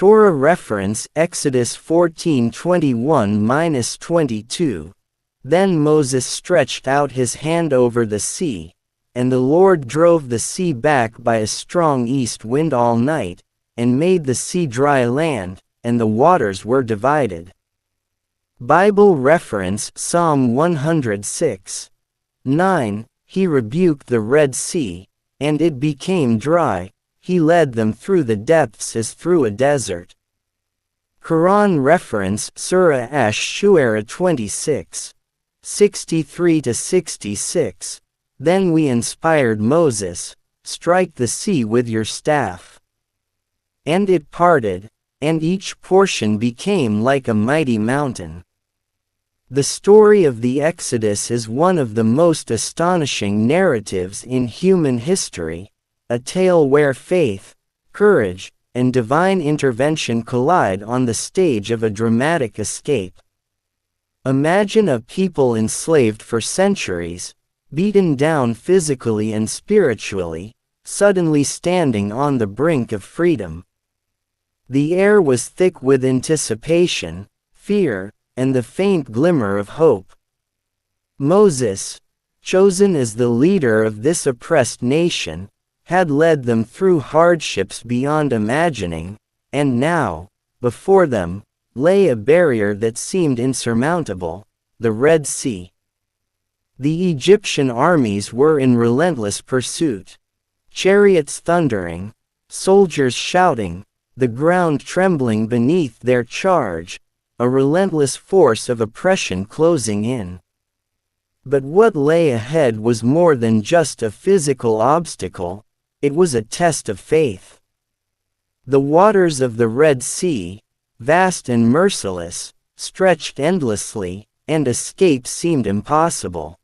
Torah reference Exodus 14:21-22. Then Moses stretched out his hand over the sea, and the Lord drove the sea back by a strong east wind all night, and made the sea dry land, and the waters were divided. Bible reference Psalm 106:9. He rebuked the Red Sea, and it became dry. He led them through the depths as through a desert. Quran reference Surah Ash-Shu'ara 26:63-66. Then we inspired Moses, strike the sea with your staff. And it parted, and each portion became like a mighty mountain. The story of the Exodus is one of the most astonishing narratives in human history, a tale where faith, courage, and divine intervention collide on the stage of a dramatic escape. Imagine a people enslaved for centuries, beaten down physically and spiritually, suddenly standing on the brink of freedom. The air was thick with anticipation, fear, and the faint glimmer of hope. Moses, chosen as the leader of this oppressed nation, had led them through hardships beyond imagining, and now, before them, lay a barrier that seemed insurmountable, the Red Sea. The Egyptian armies were in relentless pursuit. Chariots thundering, soldiers shouting, the ground trembling beneath their charge, a relentless force of oppression closing in. But what lay ahead was more than just a physical obstacle, it was a test of faith. The waters of the Red Sea, vast and merciless, stretched endlessly, and escape seemed impossible.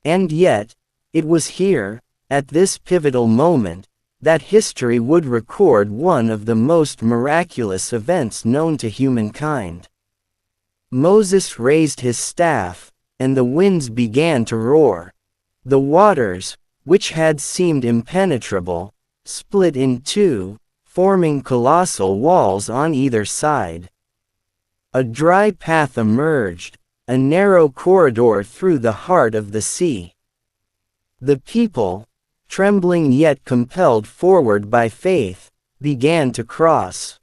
And yet, it was here, at this pivotal moment, that history would record one of the most miraculous events known to humankind. Moses raised his staff, and the winds began to roar. The waters, which had seemed impenetrable, split in two, forming colossal walls on either side. A dry path emerged, a narrow corridor through the heart of the sea. The people, trembling yet compelled forward by faith, began to cross.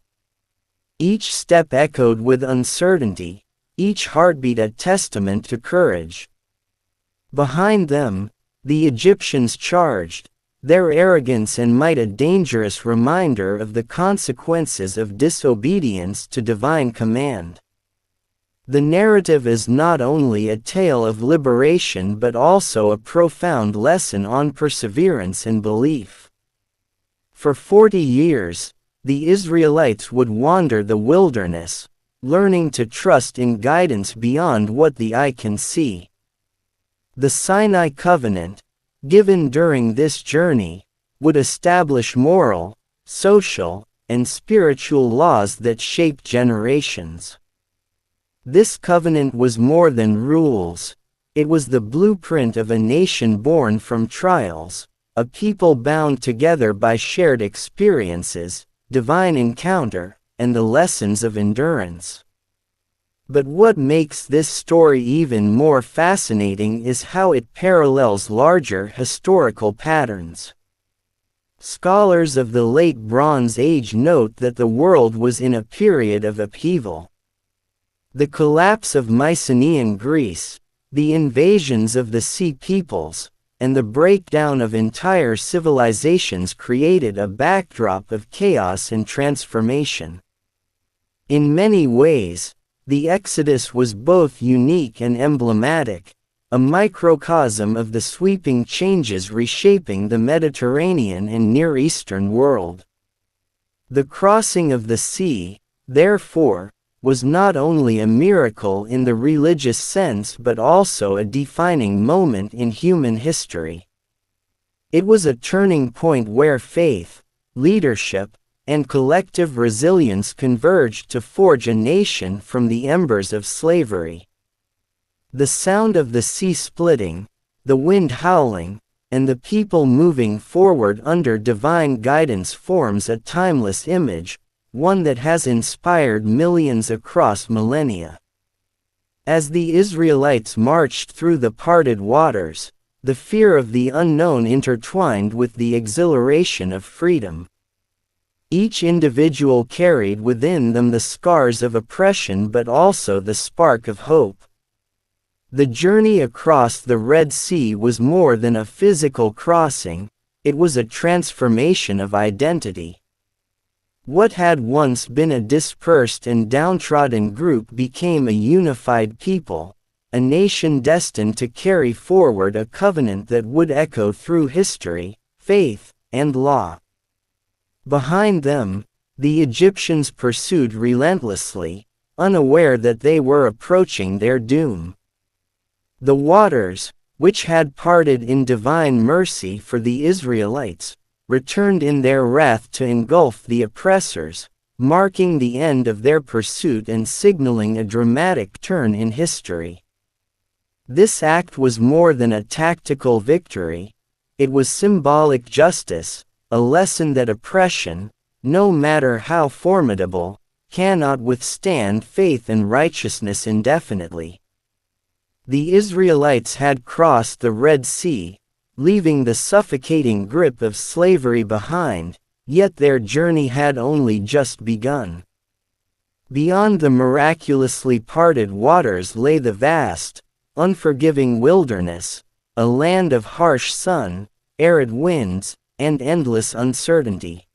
Each step echoed with uncertainty, each heartbeat a testament to courage. Behind them, the Egyptians charged, their arrogance and might a dangerous reminder of the consequences of disobedience to divine command. The narrative is not only a tale of liberation but also a profound lesson on perseverance and belief. For 40 years, the Israelites would wander the wilderness, learning to trust in guidance beyond what the eye can see. The Sinai Covenant, given during this journey, would establish moral, social, and spiritual laws that shaped generations. This covenant was more than rules, it was the blueprint of a nation born from trials, a people bound together by shared experiences, divine encounter, and the lessons of endurance. But what makes this story even more fascinating is how it parallels larger historical patterns. Scholars of the Late Bronze Age note that the world was in a period of upheaval. The collapse of Mycenaean Greece, the invasions of the Sea Peoples, and the breakdown of entire civilizations created a backdrop of chaos and transformation. In many ways, the Exodus was both unique and emblematic, a microcosm of the sweeping changes reshaping the Mediterranean and Near Eastern world. The crossing of the sea, therefore, was not only a miracle in the religious sense but also a defining moment in human history. It was a turning point where faith, leadership, and collective resilience converged to forge a nation from the embers of slavery. The sound of the sea splitting, the wind howling, and the people moving forward under divine guidance forms a timeless image, one that has inspired millions across millennia. As the Israelites marched through the parted waters, the fear of the unknown intertwined with the exhilaration of freedom. Each individual carried within them the scars of oppression but also the spark of hope. The journey across the Red Sea was more than a physical crossing, it was a transformation of identity. What had once been a dispersed and downtrodden group became a unified people, a nation destined to carry forward a covenant that would echo through history, faith, and law. Behind them, the Egyptians pursued relentlessly, unaware that they were approaching their doom. The waters, which had parted in divine mercy for the Israelites, returned in their wrath to engulf the oppressors, marking the end of their pursuit and signaling a dramatic turn in history. This act was more than a tactical victory, it was symbolic justice, a lesson that oppression, no matter how formidable, cannot withstand faith and righteousness indefinitely. The Israelites had crossed the Red Sea, leaving the suffocating grip of slavery behind, yet their journey had only just begun. Beyond the miraculously parted waters lay the vast, unforgiving wilderness, a land of harsh sun, arid winds, and endless uncertainty.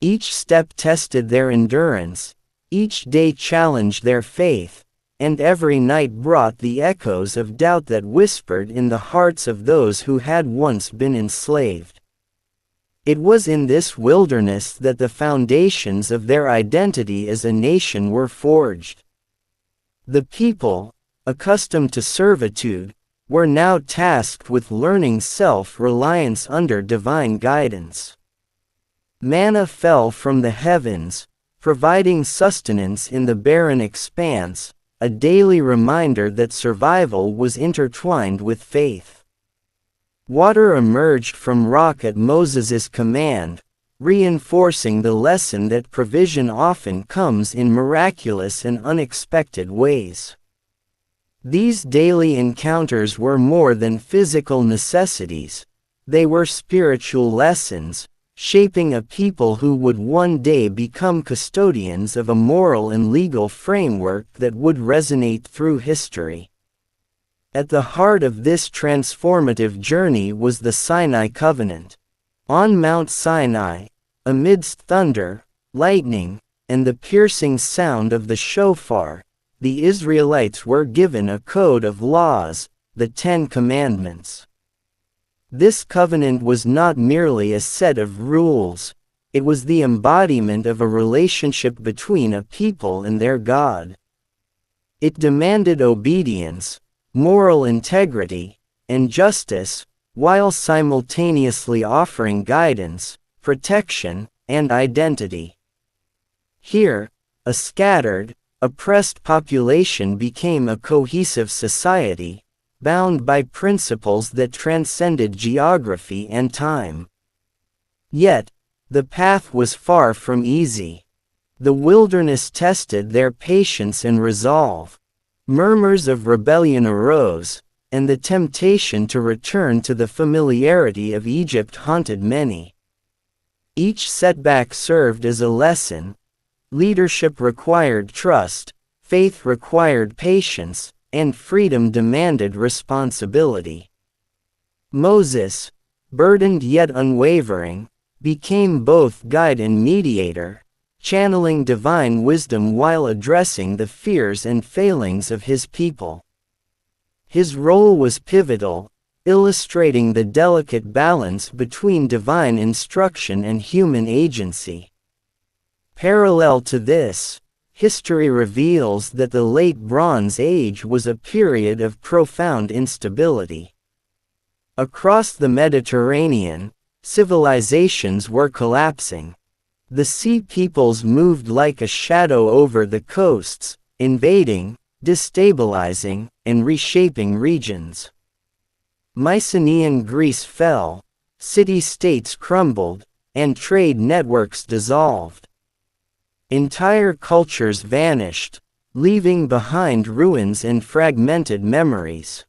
Each step tested their endurance, each day challenged their faith, and every night brought the echoes of doubt that whispered in the hearts of those who had once been enslaved. It was in this wilderness that the foundations of their identity as a nation were forged. The people, accustomed to servitude, were now tasked with learning self-reliance under divine guidance. Manna fell from the heavens, providing sustenance in the barren expanse, a daily reminder that survival was intertwined with faith. Water emerged from rock at Moses' command, reinforcing the lesson that provision often comes in miraculous and unexpected ways. These daily encounters were more than physical necessities, they were spiritual lessons, shaping a people who would one day become custodians of a moral and legal framework that would resonate through history. At the heart of this transformative journey was the Sinai Covenant. On Mount Sinai, amidst thunder, lightning, and the piercing sound of the shofar, the Israelites were given a code of laws, the Ten Commandments. This covenant was not merely a set of rules, it was the embodiment of a relationship between a people and their God. It demanded obedience, moral integrity, and justice, while simultaneously offering guidance, protection, and identity. Here, a scattered, oppressed population became a cohesive society, bound by principles that transcended geography and time. Yet, the path was far from easy. The wilderness tested their patience and resolve. Murmurs of rebellion arose, and the temptation to return to the familiarity of Egypt haunted many. Each setback served as a lesson. Leadership required trust, faith required patience, and freedom demanded responsibility. Moses, burdened yet unwavering, became both guide and mediator, channeling divine wisdom while addressing the fears and failings of his people. His role was pivotal, illustrating the delicate balance between divine instruction and human agency. Parallel to this, history reveals that the Late Bronze Age was a period of profound instability. Across the Mediterranean, civilizations were collapsing. The sea peoples moved like a shadow over the coasts, invading, destabilizing, and reshaping regions. Mycenaean Greece fell, city-states crumbled, and trade networks dissolved. Entire cultures vanished, leaving behind ruins and fragmented memories.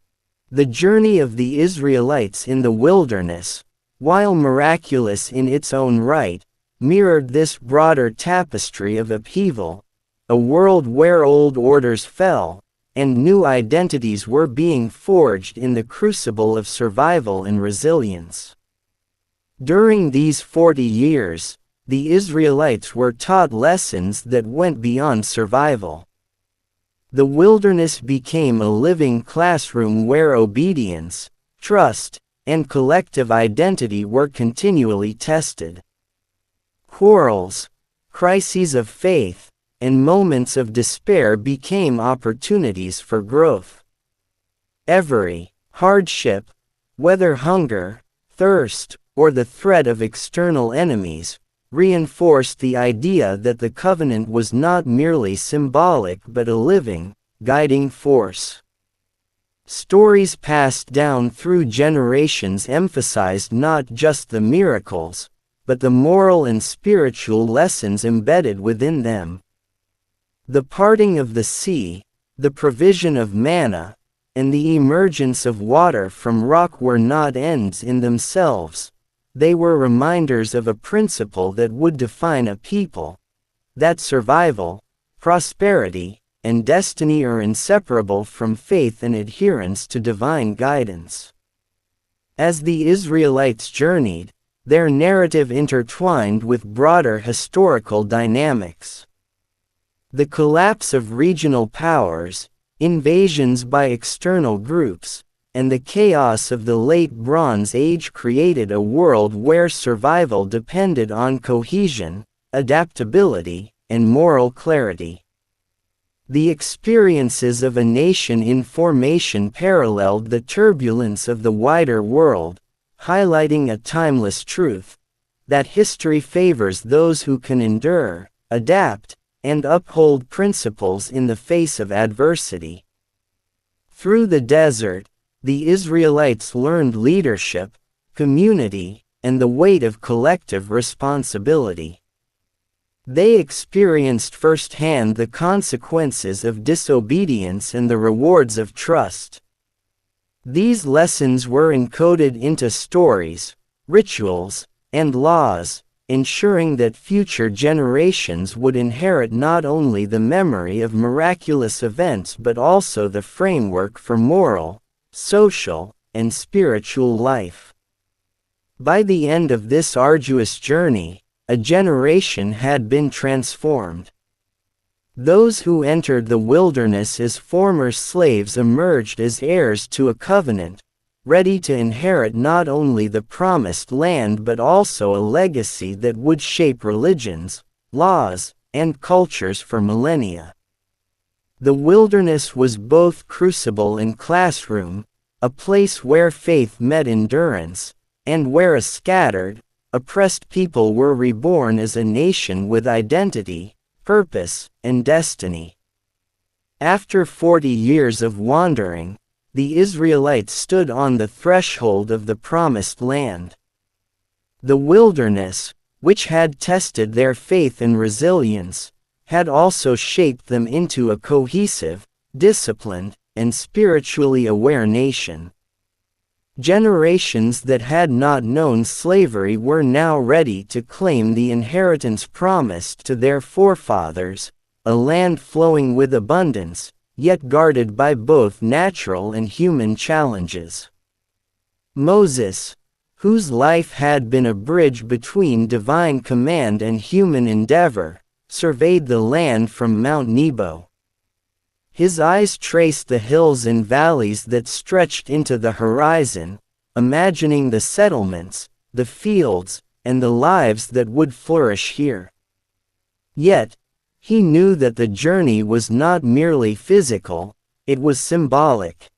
The journey of the Israelites in the wilderness, while miraculous in its own right, mirrored this broader tapestry of upheaval, a world where old orders fell, and new identities were being forged in the crucible of survival and resilience. During these 40 years, the Israelites were taught lessons that went beyond survival. The wilderness became a living classroom where obedience, trust, and collective identity were continually tested. Quarrels, crises of faith, and moments of despair became opportunities for growth. Every hardship, whether hunger, thirst, or the threat of external enemies, reinforced the idea that the covenant was not merely symbolic but a living, guiding force. Stories passed down through generations emphasized not just the miracles, but the moral and spiritual lessons embedded within them. The parting of the sea, the provision of manna, and the emergence of water from rock were not ends in themselves. They were reminders of a principle that would define a people: that survival, prosperity, and destiny are inseparable from faith and adherence to divine guidance. As the Israelites journeyed, their narrative intertwined with broader historical dynamics. The collapse of regional powers, invasions by external groups, and the chaos of the Late Bronze Age created a world where survival depended on cohesion, adaptability, and moral clarity. The experiences of a nation in formation paralleled the turbulence of the wider world, highlighting a timeless truth: that history favors those who can endure, adapt, and uphold principles in the face of adversity. Through the desert, the Israelites learned leadership, community, and the weight of collective responsibility. They experienced firsthand the consequences of disobedience and the rewards of trust. These lessons were encoded into stories, rituals, and laws, ensuring that future generations would inherit not only the memory of miraculous events but also the framework for moral, social, and spiritual life. By the end of this arduous journey, a generation had been transformed. Those who entered the wilderness as former slaves emerged as heirs to a covenant, ready to inherit not only the promised land but also a legacy that would shape religions, laws, and cultures for millennia. The wilderness was both crucible and classroom, a place where faith met endurance, and where a scattered, oppressed people were reborn as a nation with identity, purpose, and destiny. After 40 years of wandering, the Israelites stood on the threshold of the Promised Land. The wilderness, which had tested their faith and resilience, had also shaped them into a cohesive, disciplined, and spiritually aware nation. Generations that had not known slavery were now ready to claim the inheritance promised to their forefathers, a land flowing with abundance, yet guarded by both natural and human challenges. Moses, whose life had been a bridge between divine command and human endeavor, surveyed the land from Mount Nebo. His eyes traced the hills and valleys that stretched into the horizon, imagining the settlements, the fields, and the lives that would flourish here. Yet, he knew that the journey was not merely physical, it was symbolic.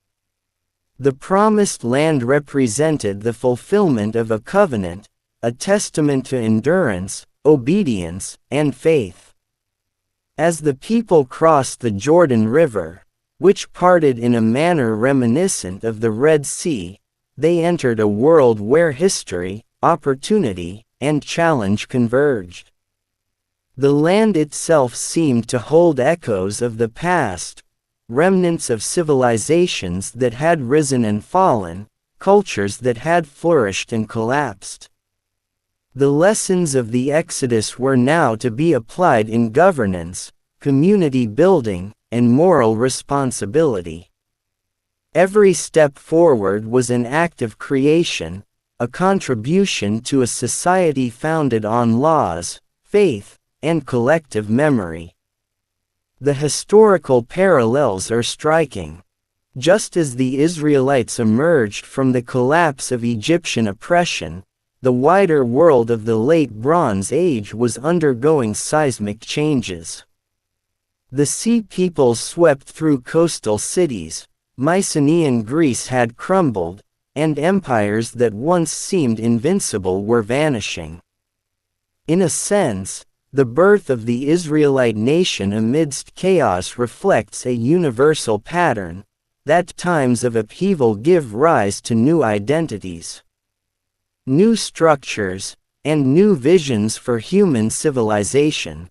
The Promised Land represented the fulfillment of a covenant, a testament to endurance, obedience, and faith. As the people crossed the Jordan River, which parted in a manner reminiscent of the Red Sea, they entered a world where history, opportunity, and challenge converged. The land itself seemed to hold echoes of the past, remnants of civilizations that had risen and fallen, cultures that had flourished and collapsed. The lessons of the Exodus were now to be applied in governance, community building, and moral responsibility. Every step forward was an act of creation, a contribution to a society founded on laws, faith, and collective memory. The historical parallels are striking. Just as the Israelites emerged from the collapse of Egyptian oppression, the wider world of the Late Bronze Age was undergoing seismic changes. The Sea Peoples swept through coastal cities, Mycenaean Greece had crumbled, and empires that once seemed invincible were vanishing. In a sense, the birth of the Israelite nation amidst chaos reflects a universal pattern, that times of upheaval give rise to new identities, new structures, and new visions for human civilization.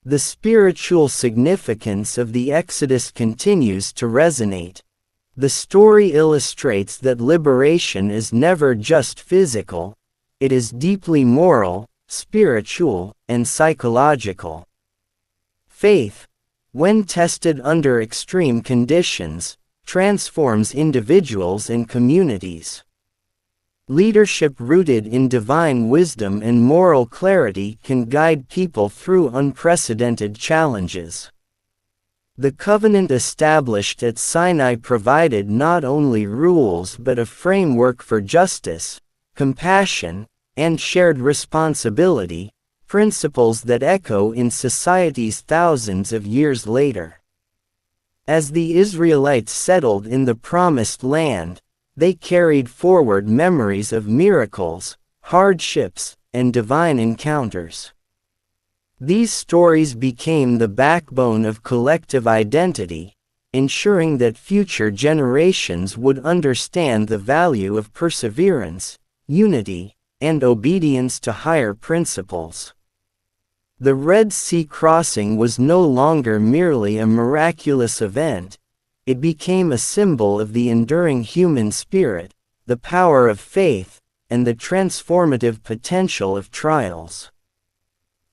The spiritual significance of the Exodus continues to resonate. The story illustrates that liberation is never just physical, it is deeply moral, spiritual, and psychological. Faith, when tested under extreme conditions, transforms individuals and communities. Leadership rooted in divine wisdom and moral clarity can guide people through unprecedented challenges. The covenant established at Sinai provided not only rules but a framework for justice, compassion, and shared responsibility, principles that echo in societies thousands of years later. As the Israelites settled in the Promised Land, they carried forward memories of miracles, hardships, and divine encounters. These stories became the backbone of collective identity, ensuring that future generations would understand the value of perseverance, unity, and obedience to higher principles. The Red Sea crossing was no longer merely a miraculous event, it became a symbol of the enduring human spirit, the power of faith, and the transformative potential of trials.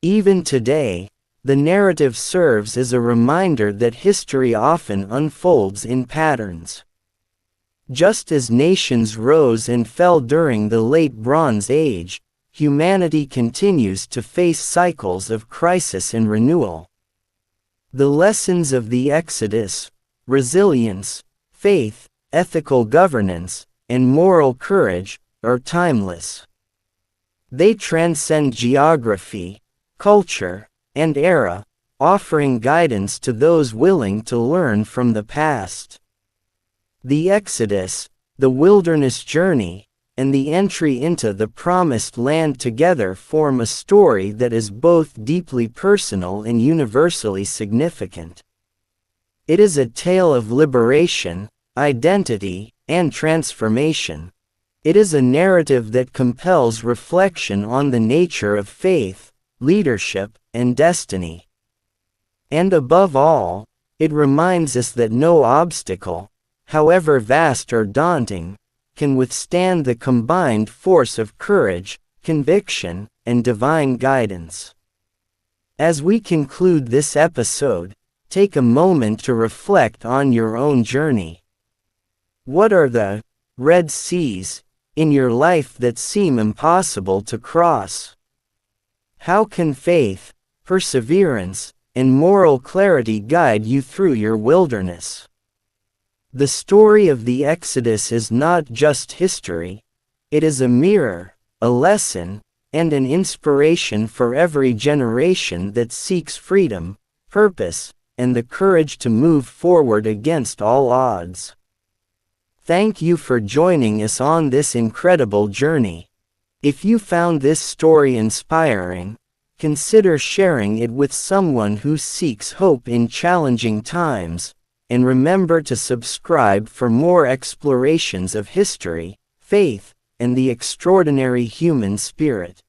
Even today, the narrative serves as a reminder that history often unfolds in patterns. Just as nations rose and fell during the Late Bronze Age, humanity continues to face cycles of crisis and renewal. The lessons of the Exodus, resilience, faith, ethical governance, and moral courage, are timeless. They transcend geography, culture, and era, offering guidance to those willing to learn from the past. The Exodus, the wilderness journey, and the entry into the Promised Land together form a story that is both deeply personal and universally significant. It is a tale of liberation, identity, and transformation. It is a narrative that compels reflection on the nature of faith, leadership, and destiny. And above all, it reminds us that no obstacle, however vast or daunting, can withstand the combined force of courage, conviction, and divine guidance. As we conclude this episode, take a moment to reflect on your own journey. What are the Red Seas in your life that seem impossible to cross? How can faith, perseverance, and moral clarity guide you through your wilderness? The story of the Exodus is not just history, it is a mirror, a lesson, and an inspiration for every generation that seeks freedom, purpose, and the courage to move forward against all odds. Thank you for joining us on this incredible journey. If you found this story inspiring, consider sharing it with someone who seeks hope in challenging times, and remember to subscribe for more explorations of history, faith, and the extraordinary human spirit.